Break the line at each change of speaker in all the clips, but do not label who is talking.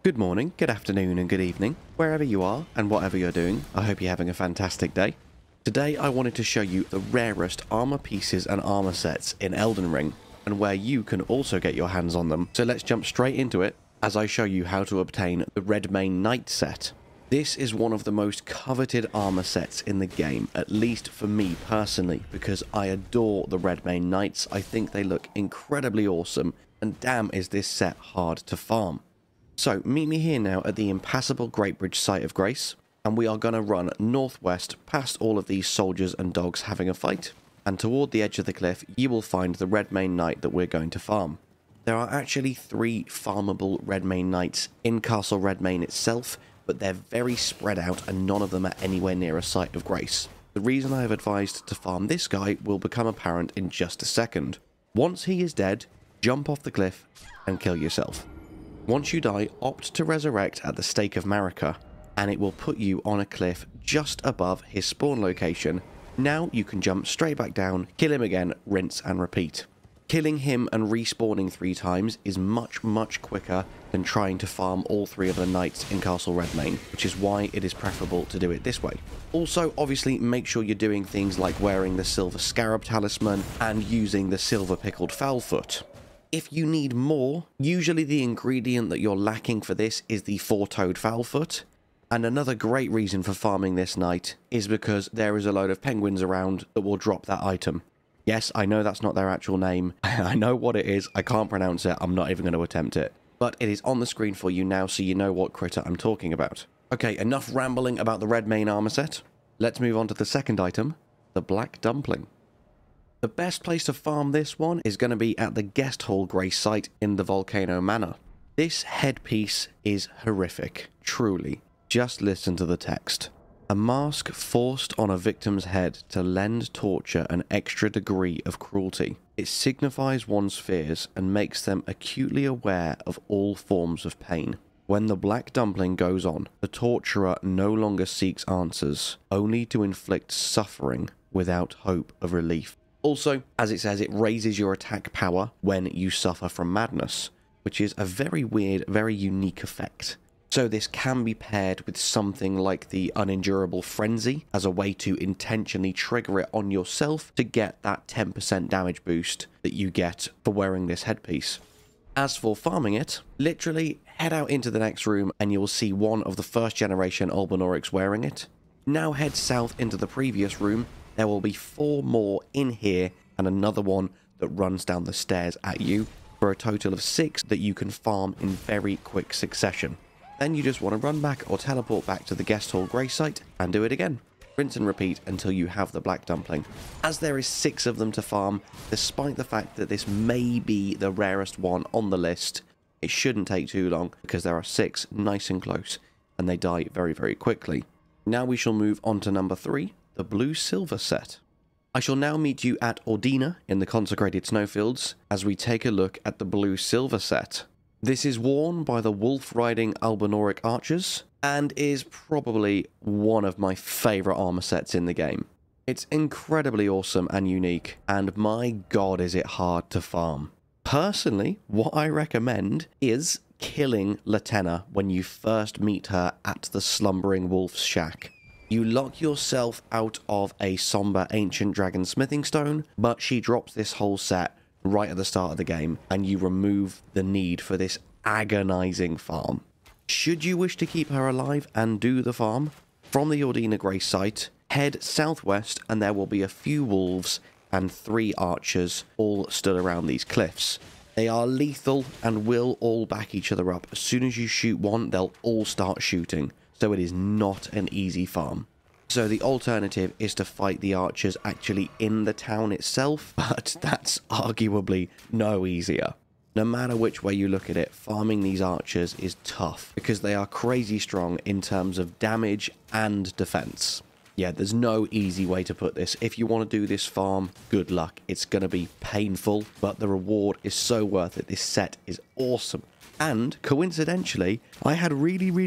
Good morning, good afternoon, and good evening, wherever you are and whatever you're doing. I hope you're having a fantastic day. Today I wanted to show you the rarest armor pieces and armor sets in Elden Ring, and where you can also get your hands on them. So let's jump straight into it as I show you how to obtain the Redmane Knight set. This is one of the most coveted armor sets in the game, at least for me personally, because I adore the Redmane Knights. I think they look incredibly awesome, and damn is this set hard to farm. So meet me here now at the impassable Great Bridge Site of Grace, and we are going to run northwest past all of these soldiers and dogs having a fight, and toward the edge of the cliff you will find the Redmane Knight that we're going to farm. There are actually 3 farmable Redmane Knights in Castle Redmane itself, but they're very spread out and none of them are anywhere near a Site of Grace. The reason I have advised to farm this guy will become apparent in just a second. Once he is dead, jump off the cliff and kill yourself. Once you die, opt to resurrect at the Stake of Marika, and it will put you on a cliff just above his spawn location. Now you can jump straight back down, kill him again, rinse and repeat. Killing him and respawning 3 times is much quicker than trying to farm all 3 of the knights in Castle Redmane, which is why it is preferable to do it this way. Also, obviously, make sure you're doing things like wearing the Silver Scarab Talisman and using the Silver Pickled Fowlfoot. If you need more, usually the ingredient that you're lacking for this is the 4-toed Fowlfoot. And another great reason for farming this knight is because there is a load of penguins around that will drop that item. Yes, I know that's not their actual name. I know what it is. I can't pronounce it. I'm not even going to attempt it. But it is on the screen for you now so you know what critter I'm talking about. Okay, enough rambling about the Redmane armor set. Let's move on to the second item, the Black Dumpling. The best place to farm this one is going to be at the Guest Hall Grace site in the Volcano Manor. This headpiece is horrific, truly. Just listen to the text. A mask forced on a victim's head to lend torture an extra degree of cruelty. It signifies one's fears and makes them acutely aware of all forms of pain. When the Black Dumpling goes on, the torturer no longer seeks answers, only to inflict suffering without hope of relief. Also, as it says, it raises your attack power when you suffer from madness, which is a very weird, very unique effect. So this can be paired with something like the Unendurable Frenzy as a way to intentionally trigger it on yourself to get that 10% damage boost that you get for wearing this headpiece. As for farming it, literally head out into the next room and you'll see one of the first generation Albinaurics wearing it. Now head south into the previous room. There will be 4 more in here and another one that runs down the stairs at you for a total of 6 that you can farm in very quick succession. Then you just want to run back or teleport back to the Guest Hall Grace site and do it again. Rinse and repeat until you have the Black Dumpling. As there is 6 of them to farm, despite the fact that this may be the rarest one on the list, it shouldn't take too long because there are 6 nice and close and they die very quickly. Now we shall move on to number 3. The Blue Silver set. I shall now meet you at Ordina in the Consecrated Snowfields as we take a look at the Blue Silver set. This is worn by the wolf-riding Albinauric archers and is probably one of my favourite armor sets in the game. It's incredibly awesome and unique, and my god is it hard to farm. Personally, what I recommend is killing Latenna when you first meet her at the Slumbering Wolf's shack. You lock yourself out of a somber ancient dragon smithing stone, but she drops this whole set right at the start of the game, and you remove the need for this agonizing farm. Should you wish to keep her alive and do the farm, from the Ordina Grace site, head southwest and there will be a few wolves and 3 archers all stood around these cliffs. They are lethal and will all back each other up. As soon as you shoot one, they'll all start shooting. So it is not an easy farm. So the alternative is to fight the archers actually in the town itself, but that's arguably no easier. No matter which way you look at it, farming these archers is tough because they are crazy strong in terms of damage and defense. Yeah, there's no easy way to put this. If you want to do this farm, good luck. It's going to be painful, but the reward is so worth it. This set is awesome. And coincidentally, I had really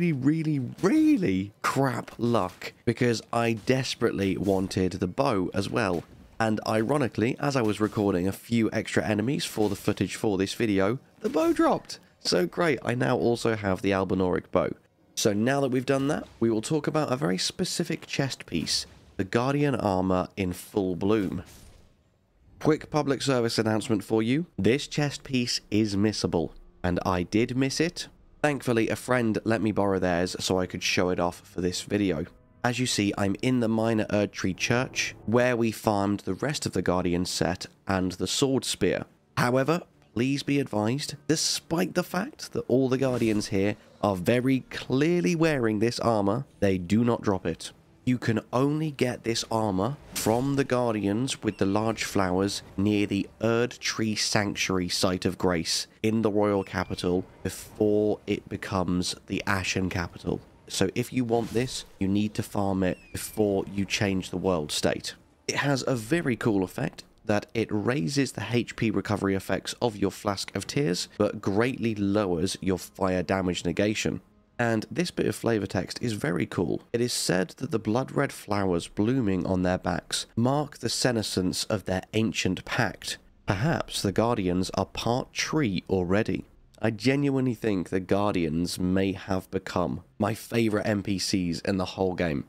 crap luck because I desperately wanted the bow as well. And ironically, as I was recording a few extra enemies for the footage for this video, the bow dropped. So great, I now also have the Albinauric bow. So now that we've done that, we will talk about a very specific chest piece, the Guardian armor in full bloom. Quick public service announcement for you, this chest piece is missable, and I did miss it. Thankfully, a friend let me borrow theirs so I could show it off for this video. As you see, I'm in the Minor Erdtree Church, where we farmed the rest of the Guardian set and the Sword Spear. However, please be advised, despite the fact that all the Guardians here are very clearly wearing this armor, they do not drop it. You can only get this armor from the Guardians with the large flowers near the Erdtree Sanctuary Site of Grace in the Royal Capital before it becomes the Ashen Capital. So if you want this, you need to farm it before you change the world state. It has a very cool effect that it raises the HP recovery effects of your Flask of Tears, but greatly lowers your fire damage negation. And this bit of flavor text is very cool. It is said that the blood red flowers blooming on their backs mark the senescence of their ancient pact. Perhaps the Guardians are part tree already. I genuinely think the Guardians may have become my favorite NPCs in the whole game.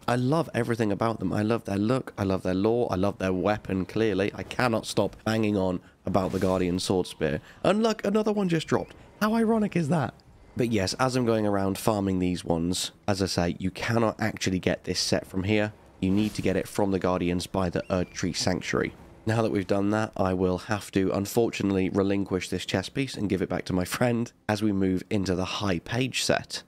I love everything about them. I love their look, I love their lore, I love their weapon, clearly. I cannot stop banging on about the Guardian Sword Spear. And look, another one just dropped. How ironic is that? But yes, as I'm going around farming these ones, as I say, you cannot actually get this set from here. You need to get it from the Guardians by the Erdtree Sanctuary. Now that we've done that, I will have to, unfortunately, relinquish this chest piece and give it back to my friend as we move into the High Page set.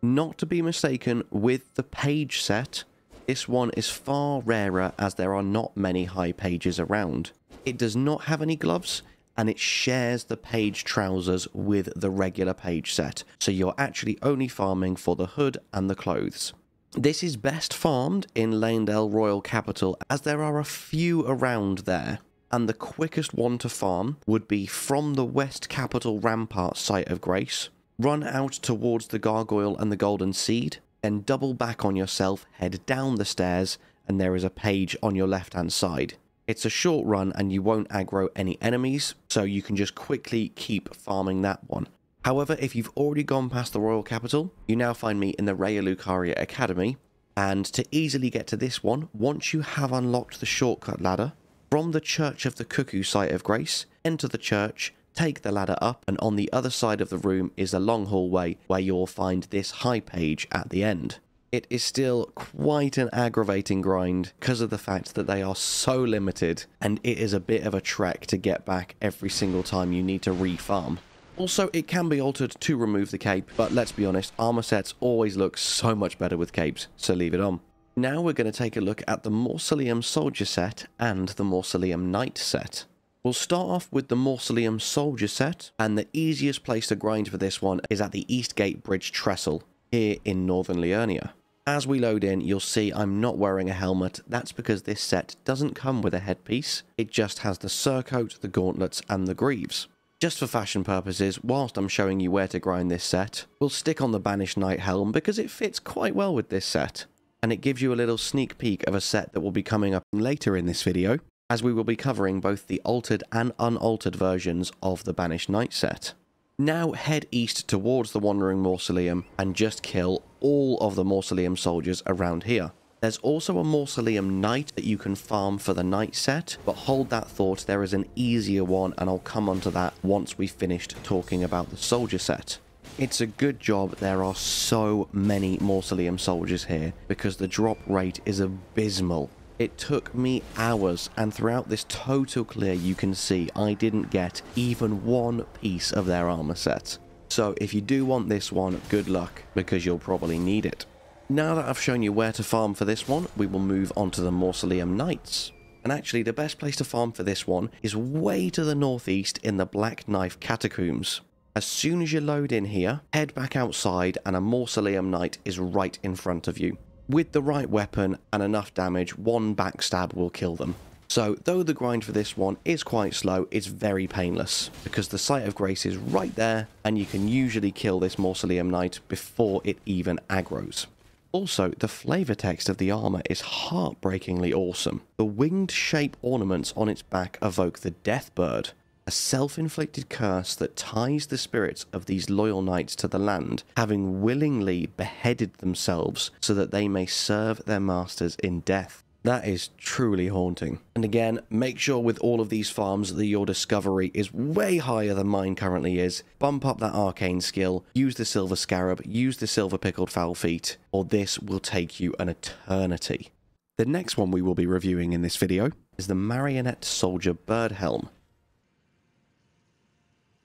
Not to be mistaken with the Page set, this one is far rarer as there are not many High Pages around. It does not have any gloves, and it shares the page trousers with the regular page set, so you're actually only farming for the hood and the clothes. This is best farmed in Leyndell Royal Capital, as there are a few around there, and the quickest one to farm would be from the West Capital Rampart Site of Grace, run out towards the Gargoyle and the Golden Seed, then double back on yourself, head down the stairs, and there is a page on your left hand side. It's a short run and you won't aggro any enemies, so you can just quickly keep farming that one. However, if you've already gone past the Royal Capital, you now find me in the Raya Lucaria Academy, and to easily get to this one, once you have unlocked the shortcut ladder, from the Church of the Cuckoo Site of Grace, enter the church, take the ladder up, and on the other side of the room is a long hallway where you'll find this high page at the end. It is still quite an aggravating grind because of the fact that they are so limited, and it is a bit of a trek to get back every single time you need to re-farm. Also, it can be altered to remove the cape, but let's be honest, armor sets always look so much better with capes, so leave it on. Now we're going to take a look at the Mausoleum Soldier set and the Mausoleum Knight set. We'll start off with the Mausoleum Soldier set, and the easiest place to grind for this one is at the Eastgate Bridge Trestle, here in Northern Liurnia. As we load in, you'll see I'm not wearing a helmet. That's because this set doesn't come with a headpiece. It just has the surcoat, the gauntlets, and the greaves. Just for fashion purposes, whilst I'm showing you where to grind this set, we'll stick on the Banished Knight helm because it fits quite well with this set. And it gives you a little sneak peek of a set that will be coming up later in this video, as we will be covering both the altered and unaltered versions of the Banished Knight set. Now head east towards the Wandering Mausoleum and just kill all of the Mausoleum soldiers around here. There's also a Mausoleum Knight that you can farm for the Knight set, but hold that thought, there is an easier one and I'll come onto that once we've finished talking about the Soldier set. It's a good job there are so many Mausoleum soldiers here because the drop rate is abysmal. It took me hours, and throughout this total clear you can see I didn't get even one piece of their armor set. So if you do want this one, good luck, because you'll probably need it. Now that I've shown you where to farm for this one, we will move on to the Mausoleum Knights. And actually the best place to farm for this one is way to the northeast in the Black Knife Catacombs. As soon as you load in here, head back outside and a Mausoleum Knight is right in front of you. With the right weapon and enough damage, one backstab will kill them. So, though the grind for this one is quite slow, it's very painless, because the Site of Grace is right there, and you can usually kill this Mausoleum Knight before it even aggroes. Also, the flavor text of the armor is heartbreakingly awesome. The winged shape ornaments on its back evoke the Death Bird. a self-inflicted curse that ties the spirits of these loyal knights to the land, having willingly beheaded themselves so that they may serve their masters in death. That is truly haunting. And again, make sure with all of these farms that your discovery is way higher than mine currently is. Bump up that arcane skill, use the silver scarab, use the silver pickled foul feet, or this will take you an eternity. The next one we will be reviewing in this video is the Marionette Soldier Birdhelm.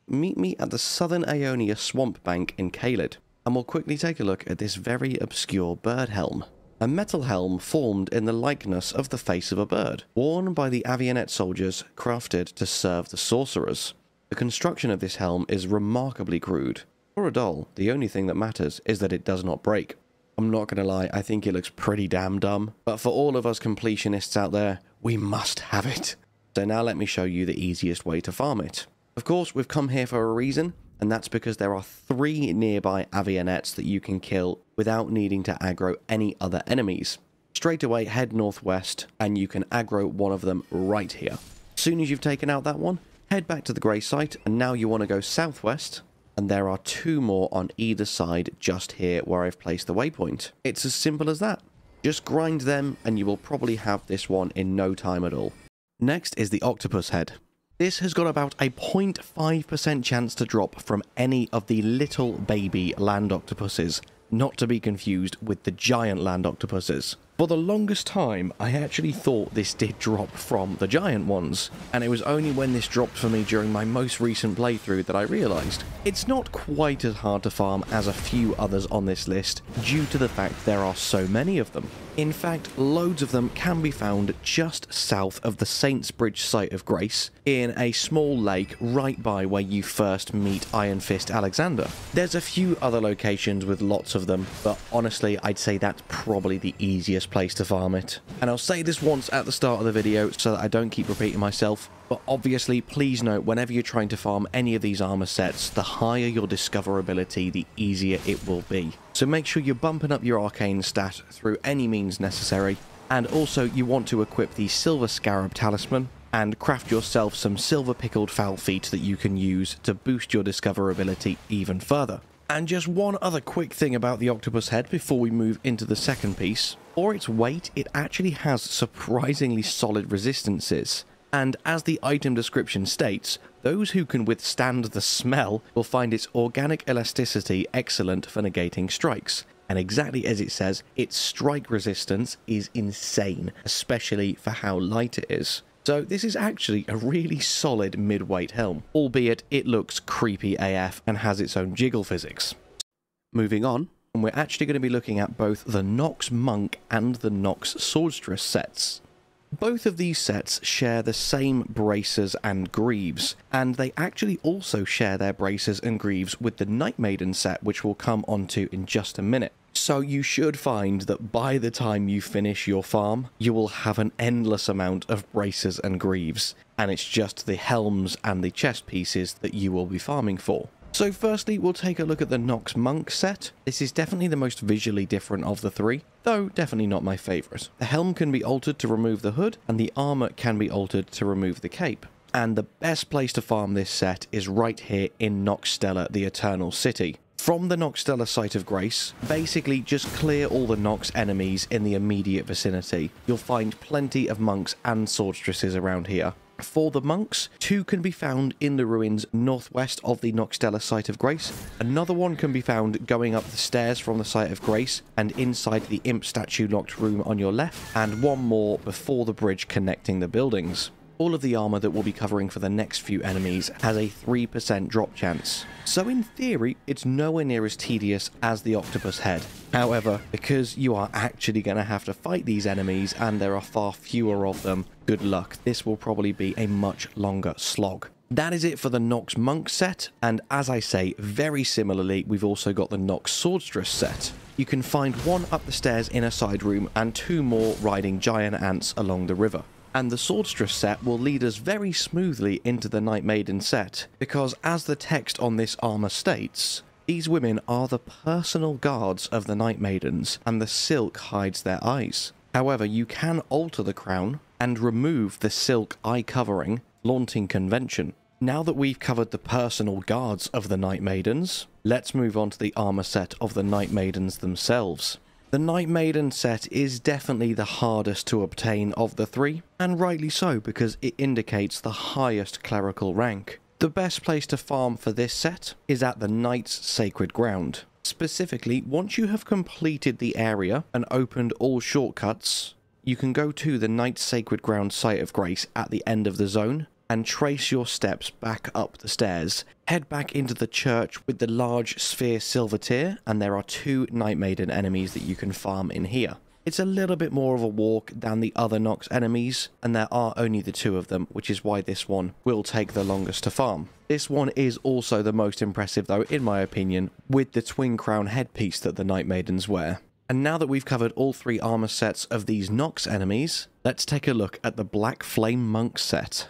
Meet me at the Southern Aeonia Swamp Bank in Caelid, and we'll quickly take a look at this very obscure Birdhelm. A metal helm formed in the likeness of the face of a bird, worn by the Avionette soldiers crafted to serve the sorcerers. The construction of this helm is remarkably crude. For a doll, the only thing that matters is that it does not break. I'm not gonna lie, I think it looks pretty damn dumb, but for all of us completionists out there, we must have it. So now let me show you the easiest way to farm it. Of course, we've come here for a reason, and that's because there are 3 nearby Avionettes that you can kill without needing to aggro any other enemies. Straight away, head northwest, and you can aggro one of them right here. As soon as you've taken out that one, head back to the grey site, and now you want to go southwest, and there are 2 more on either side just here where I've placed the waypoint. It's as simple as that. Just grind them, and you will probably have this one in no time at all. Next is the Octopus Head. This has got about a 0.5% chance to drop from any of the little baby land octopuses, not to be confused with the giant land octopuses. For the longest time, I actually thought this did drop from the giant ones, and it was only when this dropped for me during my most recent playthrough that I realised it's not quite as hard to farm as a few others on this list due to the fact there are so many of them. In fact, loads of them can be found just south of the Saints Bridge site of Grace, in a small lake right by where you first meet Iron Fist Alexander. There's a few other locations with lots of them, but honestly I'd say that's probably the easiest place to farm it. And I'll say this once at the start of the video so that I don't keep repeating myself, but obviously please note whenever you're trying to farm any of these armor sets, the higher your discoverability, the easier it will be. So make sure you're bumping up your arcane stat through any means necessary, and also you want to equip the silver scarab talisman and craft yourself some silver pickled foul feet that you can use to boost your discoverability even further. And just one other quick thing about the Octopus Head before we move into the second piece. For its weight, it actually has surprisingly solid resistances. And as the item description states, those who can withstand the smell will find its organic elasticity excellent for negating strikes. And exactly as it says, its strike resistance is insane, especially for how light it is. So this is actually a really solid mid-weight helm, albeit it looks creepy AF and has its own jiggle physics. Moving on, and we're actually going to be looking at both the Nox Monk and the Nox Swordstress sets. Both of these sets share the same bracers and greaves, and they actually also share their bracers and greaves with the Night Maiden set, which we'll come onto in just a minute. So you should find that by the time you finish your farm, you will have an endless amount of bracers and greaves, and it's just the helms and the chest pieces that you will be farming for. So firstly, we'll take a look at the Nox Monk set. This is definitely the most visually different of the 3, though definitely not my favourite. The helm can be altered to remove the hood, and the armour can be altered to remove the cape. And the best place to farm this set is right here in Noxstella, the Eternal City. From the Noxstella site of Grace, basically just clear all the Nox enemies in the immediate vicinity. You'll find plenty of monks and swordstresses around here. For the monks, 2 can be found in the ruins northwest of the Noxstella site of Grace. Another one can be found going up the stairs from the site of Grace and inside the imp statue locked room on your left, and one more before the bridge connecting the buildings. All of the armor that we'll be covering for the next few enemies has a 3% drop chance. So in theory, it's nowhere near as tedious as the Octopus Head. However, because you are actually going to have to fight these enemies and there are far fewer of them, good luck. This will probably be a much longer slog. That is it for the Nox Monk set, and as I say, very similarly, we've also got the Nox Swordstress set. You can find one up the stairs in a side room and 2 more riding giant ants along the river. And the Swordstress set will lead us very smoothly into the Night Maiden set, because as the text on this armor states, these women are the personal guards of the Night Maidens, and the silk hides their eyes. However, you can alter the crown and remove the silk eye covering, flaunting convention. Now that we've covered the personal guards of the Knight Maidens, let's move on to the armor set of the Knight Maidens themselves. The Knight Maiden set is definitely the hardest to obtain of the three, and rightly so because it indicates the highest clerical rank. The best place to farm for this set is at the Knight's Sacred Ground. Specifically, once you have completed the area and opened all shortcuts, you can go to the Knight's Sacred Ground Site of Grace at the end of the zone and trace your steps back up the stairs. Head back into the church with the large sphere silver tier, and there are 2 Knight Maiden enemies that you can farm in here. It's a little bit more of a walk than the other Nox enemies, and there are only the 2 of them, which is why this one will take the longest to farm. This one is also the most impressive though, in my opinion, with the twin crown headpiece that the Knight Maidens wear. And now that we've covered all 3 armor sets of these Nox enemies, let's take a look at the Black Flame Monk set.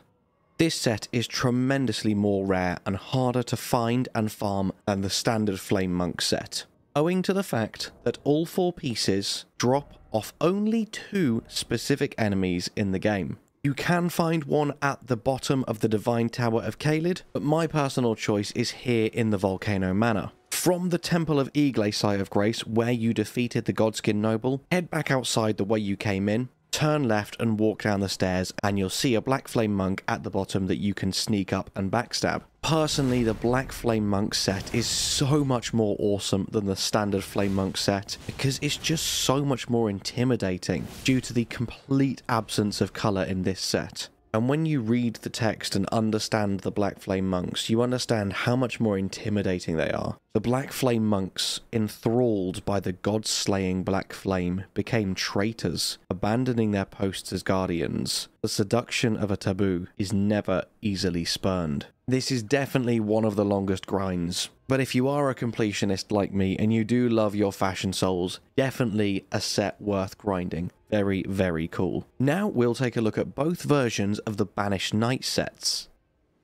This set is tremendously more rare and harder to find and farm than the standard Flame Monk set, owing to the fact that all 4 pieces drop off only 2 specific enemies in the game. You can find one at the bottom of the Divine Tower of Caelid, but my personal choice is here in the Volcano Manor. From the Temple of Igle Site of Grace, where you defeated the Godskin Noble, head back outside the way you came in, turn left and walk down the stairs, and you'll see a Black Flame Monk at the bottom that you can sneak up and backstab. Personally, the Black Flame Monk set is so much more awesome than the standard Flame Monk set because it's just so much more intimidating due to the complete absence of colour in this set. And when you read the text and understand the Black Flame Monks, you understand how much more intimidating they are. The Black Flame Monks, enthralled by the god-slaying Black Flame, became traitors, abandoning their posts as guardians. The seduction of a taboo is never easily spurned. This is definitely one of the longest grinds, but if you are a completionist like me and you do love your fashion souls, definitely a set worth grinding. Very, very cool. Now we'll take a look at both versions of the Banished Knight sets.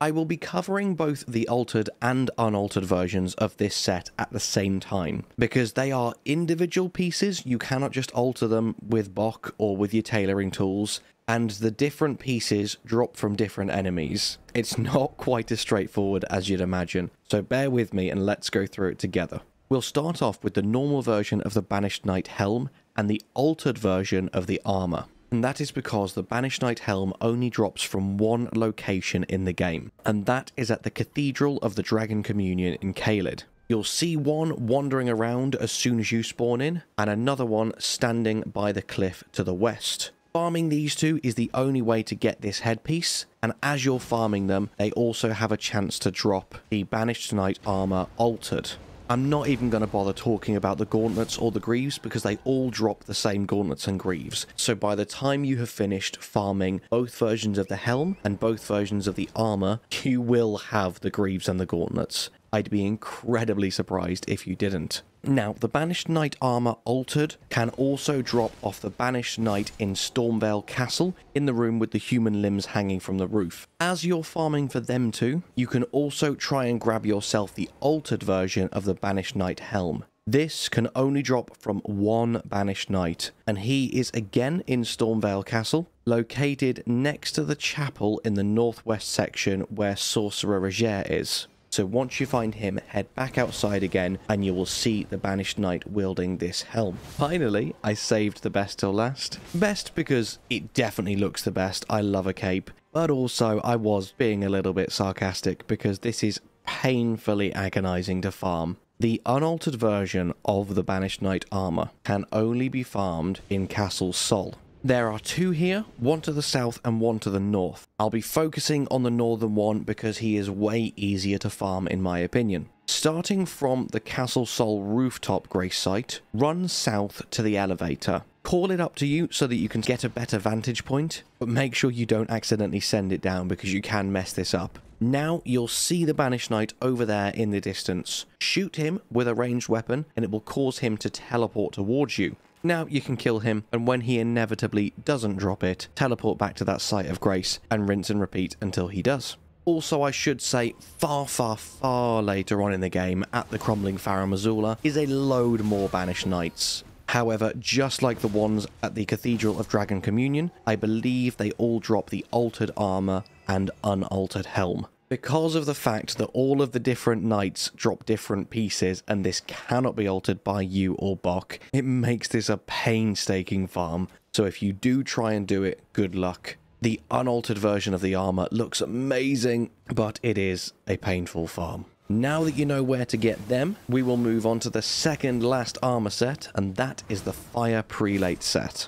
I will be covering both the altered and unaltered versions of this set at the same time, because they are individual pieces. You cannot just alter them with Bok or with your tailoring tools, and the different pieces drop from different enemies. It's not quite as straightforward as you'd imagine, so bear with me and let's go through it together. We'll start off with the normal version of the Banished Knight helm and the altered version of the armor. And that is because the Banished Knight helm only drops from one location in the game, and that is at the Cathedral of the Dragon Communion in Caelid. You'll see one wandering around as soon as you spawn in, and another one standing by the cliff to the west. Farming these 2 is the only way to get this headpiece, and as you're farming them, they also have a chance to drop the Banished Knight armor altered. I'm not even going to bother talking about the gauntlets or the greaves because they all drop the same gauntlets and greaves. So by the time you have finished farming both versions of the helm and both versions of the armor, you will have the greaves and the gauntlets. I'd be incredibly surprised if you didn't. Now, the Banished Knight armor altered can also drop off the Banished Knight in Stormvale Castle in the room with the human limbs hanging from the roof. As you're farming for them too, you can also try and grab yourself the altered version of the Banished Knight helm. This can only drop from one Banished Knight, and he is again in Stormvale Castle, located next to the chapel in the northwest section where Sorcerer Roger is. So once you find him, head back outside again and you will see the Banished Knight wielding this helm. Finally, I saved the best till last. Best because it definitely looks the best. I love a cape. But also I was being a little bit sarcastic because this is painfully agonizing to farm. The unaltered version of the Banished Knight armor can only be farmed in Castle Sol. There are 2 here, one to the south and one to the north. I'll be focusing on the northern one because he is way easier to farm in my opinion. Starting from the Castle Sol rooftop grace site, run south to the elevator. Call it up to you so that you can get a better vantage point, but make sure you don't accidentally send it down because you can mess this up. Now you'll see the Banished Knight over there in the distance. Shoot him with a ranged weapon and it will cause him to teleport towards you. Now you can kill him, and when he inevitably doesn't drop it, teleport back to that site of grace and rinse and repeat until he does. Also, I should say, far later on in the game, at the Crumbling Pharaoh Missoula, is a load more Banished Knights. However, just like the ones at the Cathedral of Dragon Communion, I believe they all drop the altered armor and unaltered helm. Because of the fact that all of the different knights drop different pieces and this cannot be altered by you or Bok, it makes this a painstaking farm. So if you do try and do it, good luck. The unaltered version of the armor looks amazing, but it is a painful farm. Now that you know where to get them, we will move on to the second last armor set, and that is the Fire Prelate set.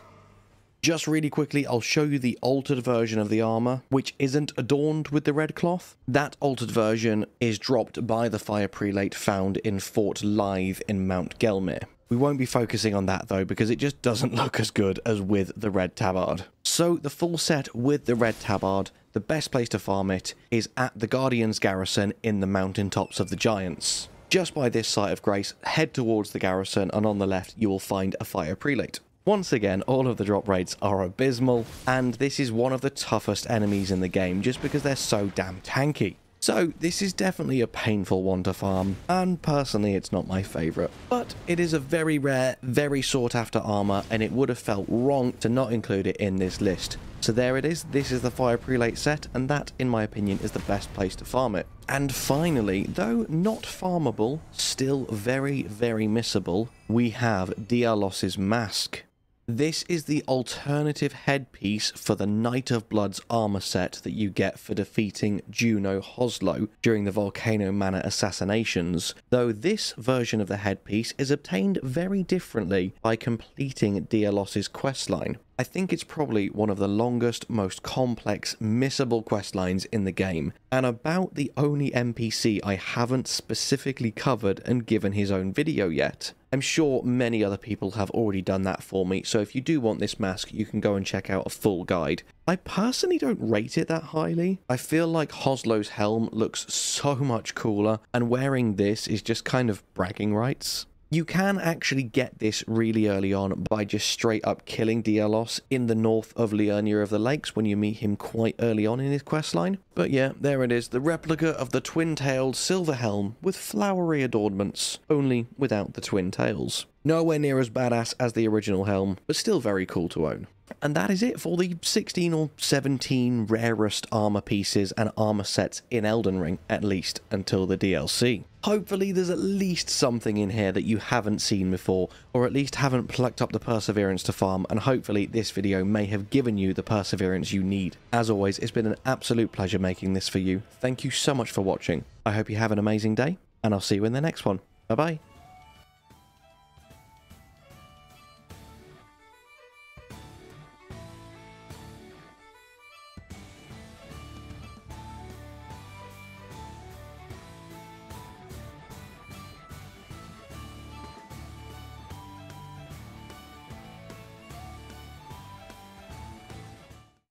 Just really quickly, I'll show you the altered version of the armor, which isn't adorned with the red cloth. That altered version is dropped by the Fire Prelate found in Fort Lythe in Mount Gelmir. We won't be focusing on that though, because it just doesn't look as good as with the red tabard. So the full set with the red tabard, the best place to farm it is at the Guardian's Garrison in the mountaintops of the Giants. Just by this site of grace, head towards the garrison, and on the left you will find a Fire Prelate. Once again, all of the drop rates are abysmal, and this is one of the toughest enemies in the game just because they're so damn tanky. So this is definitely a painful one to farm, and personally it's not my favourite. But it is a very rare, very sought after armour, and it would have felt wrong to not include it in this list. So there it is, this is the Fire Prelate set, and that, in my opinion, is the best place to farm it. And finally, though not farmable, still very, very missable, we have Dialos' Mask. This is the alternative headpiece for the Knight of Blood's armor set that you get for defeating Juno Hoslow during the Volcano Manor assassinations, though this version of the headpiece is obtained very differently by completing Dialos' questline. I think it's probably one of the longest, most complex, missable questlines in the game, and about the only NPC I haven't specifically covered and given his own video yet. I'm sure many other people have already done that for me, so if you do want this mask, you can go and check out a full guide. I personally don't rate it that highly. I feel like Hoslow's helm looks so much cooler, and wearing this is just kind of bragging rights. You can actually get this really early on by just straight up killing Dialos in the north of Liurnia of the Lakes when you meet him quite early on in his questline. But yeah, there it is, the replica of the twin-tailed silver helm with flowery adornments, only without the twin tails. Nowhere near as badass as the original helm, but still very cool to own. And that is it for the 16 or 17 rarest armor pieces and armor sets in Elden Ring, at least until the DLC. Hopefully there's at least something in here that you haven't seen before, or at least haven't plucked up the perseverance to farm, and hopefully this video may have given you the perseverance you need. As always, it's been an absolute pleasure making this for you. Thank you so much for watching. I hope you have an amazing day, and I'll see you in the next one. Bye bye.